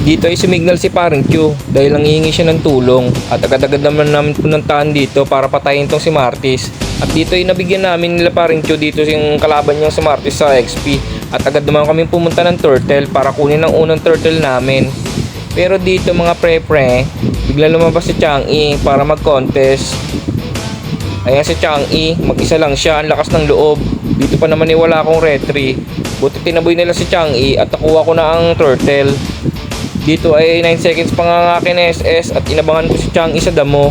Dito ay sumignal si Parang Q dahil nangihingi siya ng tulong at agad-agad naman namin pununtahan dito para patayin tong si Martis. At dito ay nabigyan namin nila Parang Q dito yung kalaban niyang si Martis sa XP at agad naman kami pumunta ng turtle para kunin ang unang turtle namin. Pero dito mga pre-pre, bigla lumabas si Chang'e para mag-contest. Ayan si Chang'e, mag-isa lang siya, ang lakas ng loob. Dito pa naman wala akong retry. Buti tinaboy nila si Chang'e at nakuha ko na ang turtle. Dito ay 9 seconds pa nga ang akin SS at inabangan ko si Chang'e sa damo.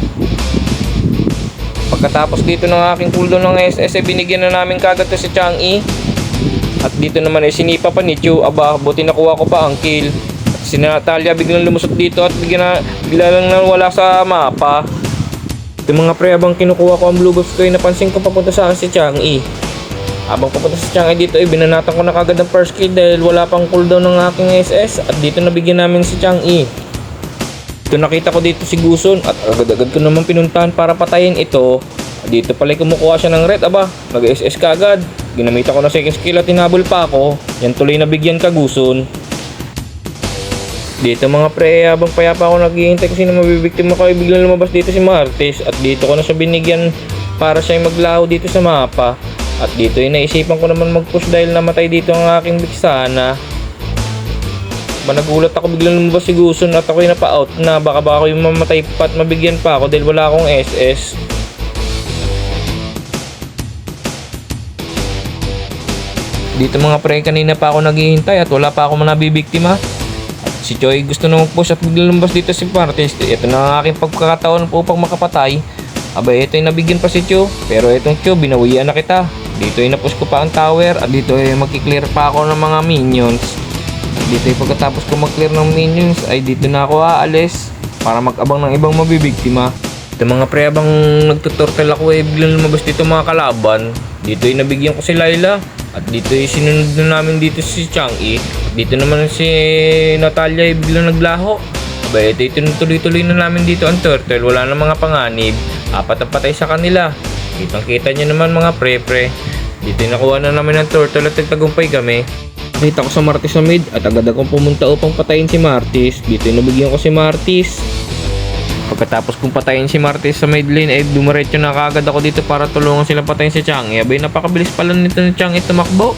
Pagkatapos dito ng aking cooldown ng SS ay binigyan na namin kagad to si Chang'e. At dito naman ay sinipa pa ni Chu. Aba, buti nakuha ko pa ang kill. At si Natalia biglang lumusot dito at bigla lang nawala sa mapa. Yung mga pre, habang kinukuha ko ang blue buffs ko ay napansin ko papunta sa akin si Chang'e. Habang papunta si Chang'e dito ay binanatan ko na kagad ang first kill dahil wala pang cooldown ng aking SS. At dito nabigyan namin si Chang'e. Dito nakita ko dito si Guson at agad-agad ko naman pinuntahan para patayin ito. Dito pala kumukuha siya ng red. Aba, nag-SS kagad. Ginamit ako ng second skill at tinabol pa ako. Yan tuloy nabigyan ka Guson. Dito mga pre, habang payapa ako naghihintay kung sino mabibiktima ko ay biglang lumabas dito si Martis. At dito ko na siya binigyan para siya maglaho dito sa mapa. At dito ay naisipan ko naman mag-push dahil namatay dito ang aking biksana. Nagulat ako biglang lumabas si Guson at ako'y napa-out na. Baka ako yung mamatay pa at mabigyan pa ako dahil wala akong SS. Dito mga pre, kanina pa ako naghihintay at wala pa ako nabibiktima. Si Choi gusto na mag-push at biglang lumabas dito si Martis. Ito na ang aking pagkakataon upang makapatay. Abay, ito ay nabigyan pa si Chu. Pero itong Chu, binawian na kita. Dito ay napush ko pa ang tower. At dito ay magkiklear pa ako ng mga minions. At dito ay pagkatapos ko mag-clear ng minions ay dito na ako aalis para mag-abang ng ibang mabibiktima. Ito mga pre, habang nagtuturtle ako ay biglang lumabas dito mga kalaban. Dito ay nabigyan ko si Layla. At dito ay sinunod na namin dito si Chang'e. At dito naman si Natalia ay biglang naglaho. Abay, ito tinutuloy-tuloy na namin dito ang turtle. Wala na mga panganib. Apat ang patay sa kanila. Kitang-kita nyo naman mga pre-pre. Dito nakuha na namin ang turtle at nagtagumpay kami. Nakita ko sa Martis sa mid at agad akong pumunta upang patayin si Martis. Dito nabigyan ko si Martis. Pagkatapos kong patayin si Martis sa mid lane ay dumiretso na kagad ako dito para tulungan sila patayin si Chang'e. Abay, napakabilis pala nito ni Chang'e tumakbo.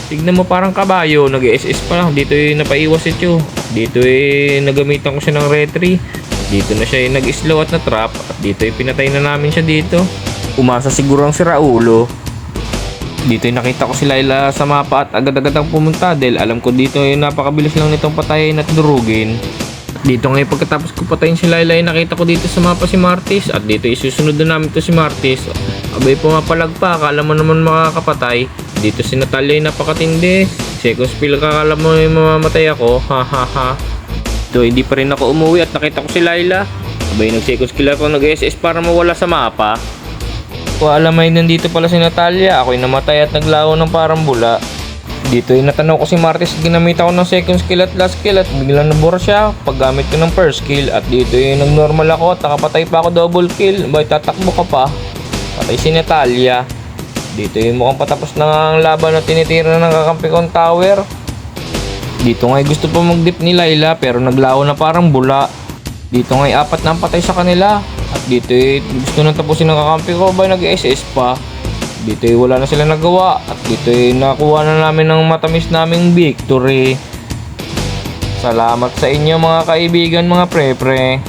Tignan mo parang kabayo, nag-SS pa lang. Dito ay napaiwas si Chu. Dito ay nagamitan ko siya ng retry. Dito na siya ay nag-slow at na-trap. At dito ay pinatay na namin siya dito. Umasa siguro ang si Raulo. Dito ay nakita ko si Layla sa mapa at agad-agad ang pumunta dahil alam ko dito ay napakabilis lang nitong patayin at durugin. Dito ngayon pagkatapos ko patayin si Layla ay nakita ko dito sa mapa si Martis. At dito ay susunod na namin to si Martis. Abay, pumapalag pa, akala mo naman makakapatay. Dito si Natalia ay napakatindi. Second spill kakala mo ay mamamatay ako. Ha ha ha. Ito hindi pa rin ako umuwi at nakita ko si Layla. Abay, nag second skill ako, nag-SS para mawala sa mapa. Kung alam ay nandito pala si Natalia, ako'y namatay at naglaho ng parang bula. Dito ay natanaw ko si Martis, ginamit ako ng second skill at last skill at biglang nabura siya paggamit ko ng first skill. At dito ay nag-normal ako at nakapatay pa ako double kill. Abay, tatakbo ka pa. Patay si Natalia. Dito ay mukhang patapos na ang laban na tinitira ng kakampi kong tower. Dito nga gusto pa mag-dip ni Layla pero naglaho na parang bula. Dito nga apat na ang patay sa kanila. At dito ay gusto nang tapusin ng kakampi ko, ba nag-SS pa. Dito ay wala na sila nagawa. At dito ay nakuha na namin ng matamis naming victory. Salamat sa inyo mga kaibigan, mga pre-pre.